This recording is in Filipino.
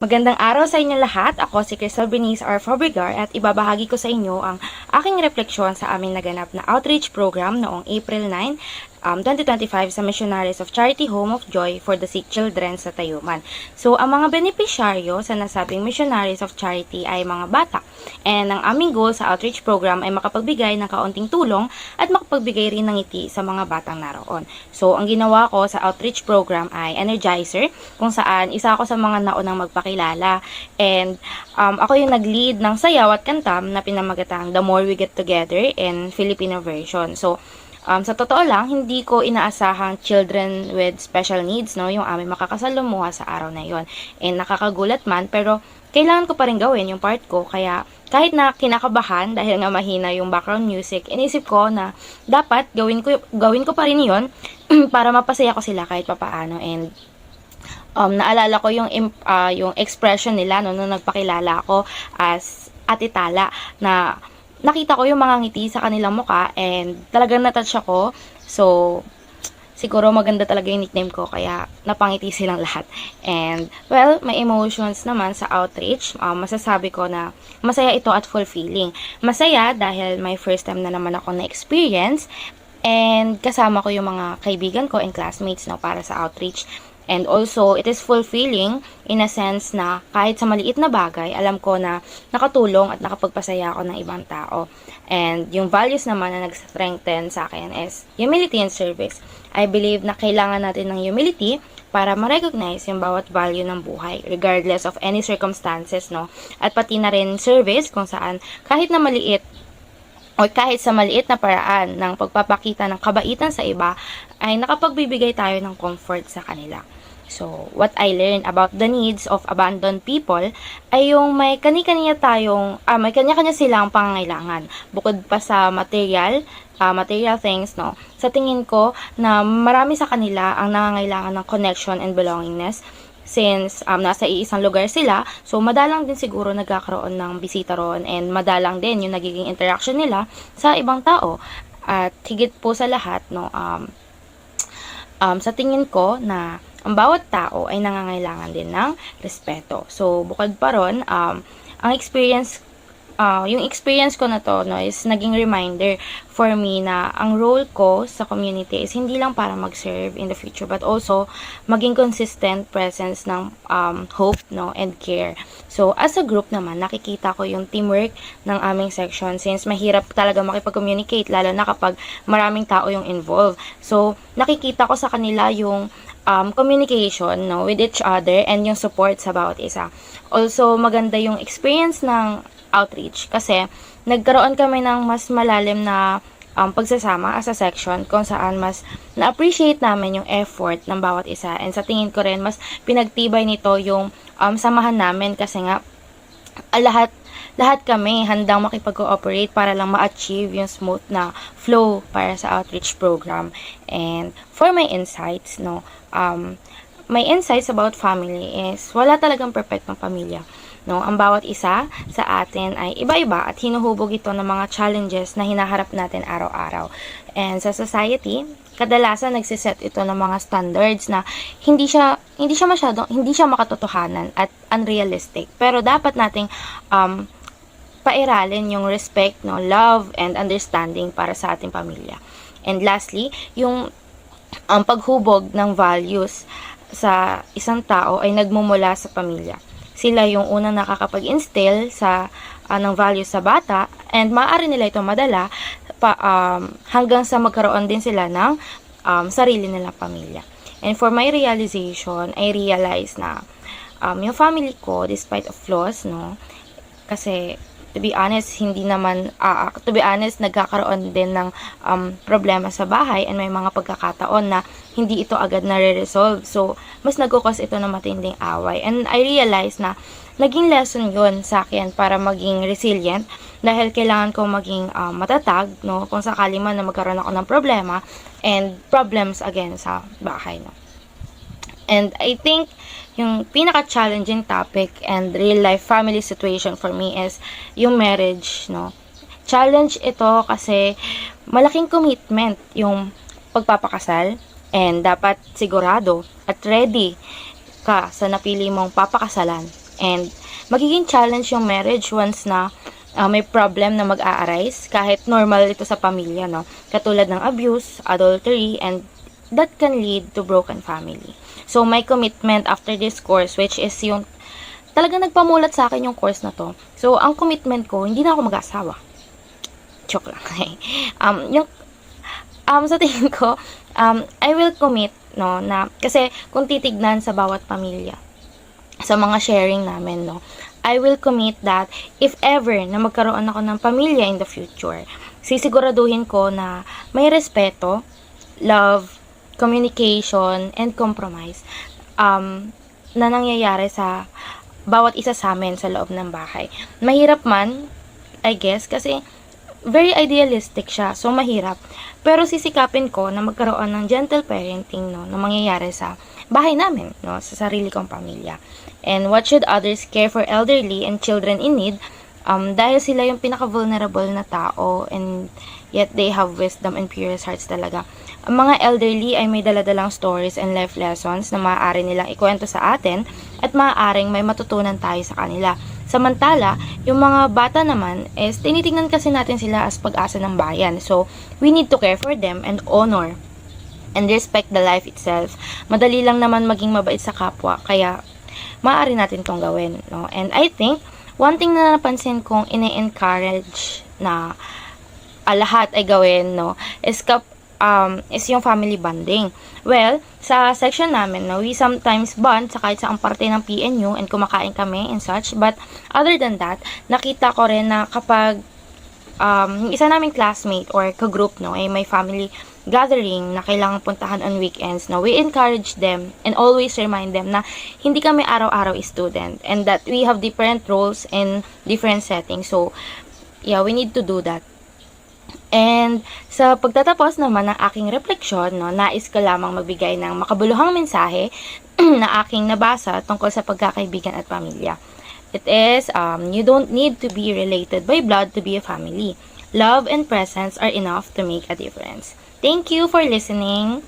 Magandang araw sa inyo lahat. Ako si Crystal Bernice R. Fabregar at ibabahagi ko sa inyo ang aking refleksyon sa aming naganap na outreach program noong April 9, 2025 sa Missionaries of Charity Home of Joy for the Sick Children sa Tayuman. So, ang mga benepisyaryo sa nasabing Missionaries of Charity ay mga bata. And ang aming goal sa outreach program ay makapagbigay ng kaunting tulong at makapagbigay rin ng ngiti sa mga batang naroon. So, ang ginawa ko sa outreach program ay Energizer, kung saan isa ako sa mga naunang magpakilala. And ako yung nag-lead ng sayaw at kantam na pinamagatang The More We Get Together in Filipino version. So, sa totoo lang, hindi ko inaasahang children with special needs, no, yung aming makakasalumuha sa araw na yon. And nakakagulat man, pero kailangan ko pa rin gawin yung part ko. Kaya kahit na kinakabahan dahil nga mahina yung background music, inisip ko na dapat gawin ko pa rin yon para mapasaya ko sila kahit papaano. And naalala ko yung expression nila no, nung nagpakilala ako as Ate Tala, na nakita ko yung mga ngiti sa kanilang muka and talagang natouch ako. So, siguro maganda talaga yung nickname ko kaya napangiti silang lahat. And, well, may emotions naman sa outreach. Masasabi ko na masaya ito at fulfilling. Masaya dahil may first time na naman ako na-experience and kasama ko yung mga kaibigan ko and classmates no, para sa outreach. And also, it is fulfilling in a sense na kahit sa maliit na bagay, alam ko na nakatulong at nakapagpasaya ako ng ibang tao. And yung values naman na nag-strengthen sa akin is humility and service. I believe na kailangan natin ng humility para ma-recognize yung bawat value ng buhay, regardless of any circumstances, no? At pati na rin service kung saan kahit na maliit o kahit sa maliit na paraan ng pagpapakita ng kabaitan sa iba, ay nakapagbibigay tayo ng comfort sa kanila. So, what I learned about the needs of abandoned people ay yung may kanya-kanya silang pangangailangan. Bukod pa sa material things, no? Sa tingin ko na marami sa kanila ang nangangailangan ng connection and belongingness. Since nasa iisang lugar sila, so madalang din siguro nagkakaroon ng bisita ron and madalang din yung nagiging interaction nila sa ibang tao. At higit po sa lahat, no, sa tingin ko na ang bawat tao ay nangangailangan din ng respeto. So, bukod pa ron, yung experience ko na to, no, is naging reminder for me na ang role ko sa community is hindi lang para mag-serve in the future, but also maging consistent presence ng hope, no, and care. So, as a group naman, nakikita ko yung teamwork ng aming section since mahirap talaga makipag-communicate, lalo na kapag maraming tao yung involved. So, nakikita ko sa kanila yung communication, no, with each other and yung support sa bawat isa. Also, maganda yung experience ng outreach kasi nagkaroon kami ng mas malalim na pagsasama as a section kung saan mas na-appreciate namin yung effort ng bawat isa, and sa tingin ko rin mas pinagtibay nito yung samahan namin kasi nga lahat kami handang makipag-cooperate para lang ma-achieve yung smooth na flow para sa outreach program. And for my insights, no, my insights about family is wala talagang perfectong pamilya. No, ang bawat isa sa atin ay iba-iba at hinuhubog ito ng mga challenges na hinaharap natin araw-araw. And sa society, kadalasan nagsiset ito ng mga standards na hindi siya makatotohanan at unrealistic. Pero dapat nating pairalin yung respect, no, love and understanding para sa ating pamilya. And lastly, yung paghubog ng values sa isang tao ay nagmumula sa pamilya. Sila yung unang nakakapag-instill ng values sa bata, and maaari nila ito madala hanggang sa magkaroon din sila ng sarili nilang pamilya. And for my realization, I realized na yung family ko, despite of flaws, no, kasi to be honest, nagkakaroon din ng problema sa bahay, and may mga pagkakataon na hindi ito agad na-resolve. So, mas nagkukos ito ng matinding away. And I realized na naging lesson yun sa akin para maging resilient, dahil kailangan ko maging matatag, no, kung sakali man na magkaroon ako ng problema and problems again sa bahay, no. And I think yung pinaka-challenging topic and real-life family situation for me is yung marriage, no. Challenge ito kasi malaking commitment yung pagpapakasal, and dapat sigurado at ready ka sa napili mong papakasalan And magiging challenge yung marriage once na may problem na mag-a-arise, kahit normal ito sa pamilya, no? Katulad ng abuse, adultery, and that can lead to broken family. So, my commitment after this course, which is yung talagang nagpamulat sa akin yung course na to. So, ang commitment ko, hindi na ako mag-asawa. Joke lang. Sa tingin ko, I will commit, no, na, kasi kung titignan sa bawat pamilya, sa mga sharing namin, no, I will commit that if ever na magkaroon ako ng pamilya in the future, sisiguraduhin ko na may respeto, love, communication, and compromise na nangyayari sa bawat isa sa amin sa loob ng bahay. Mahirap man, I guess, kasi very idealistic siya, so mahirap. Pero sisikapin ko na magkaroon ng gentle parenting, no, na mangyayari sa bahay namin, no, sa sarili kong pamilya. And what should others care for elderly and children in need, dahil sila yung pinaka-vulnerable na tao, and yet they have wisdom and purest hearts talaga. Ang mga elderly ay may daladalang stories and life lessons na maaari nilang ikwento sa atin at maaaring may matutunan tayo sa kanila. Samantala, yung mga bata naman is tinitingnan kasi natin sila as pag-asa ng bayan. So, we need to care for them and honor and respect the life itself. Madali lang naman maging mabait sa kapwa, kaya maaari natin tong gawin, no? And I think, one thing na napansin kong ine-encourage na lahat ay gawin, no, is yung family bonding. Well, sa section namin, no, we sometimes bond sa kahit saang parte ng PNU and kumakain kami and such. But other than that, nakita ko rin na kapag yung isa naming classmate or ka-group, no, ay may family gathering na kailangan puntahan on weekends, no, we encourage them and always remind them na hindi kami araw-araw student and that we have different roles in different settings. So, yeah, we need to do that. And sa pagtatapos naman ng aking refleksyon, no, nais ko lamang magbigay ng makabuluhang mensahe na aking nabasa tungkol sa pagkakaibigan at pamilya. It is, you don't need to be related by blood to be a family. Love and presence are enough to make a difference. Thank you for listening.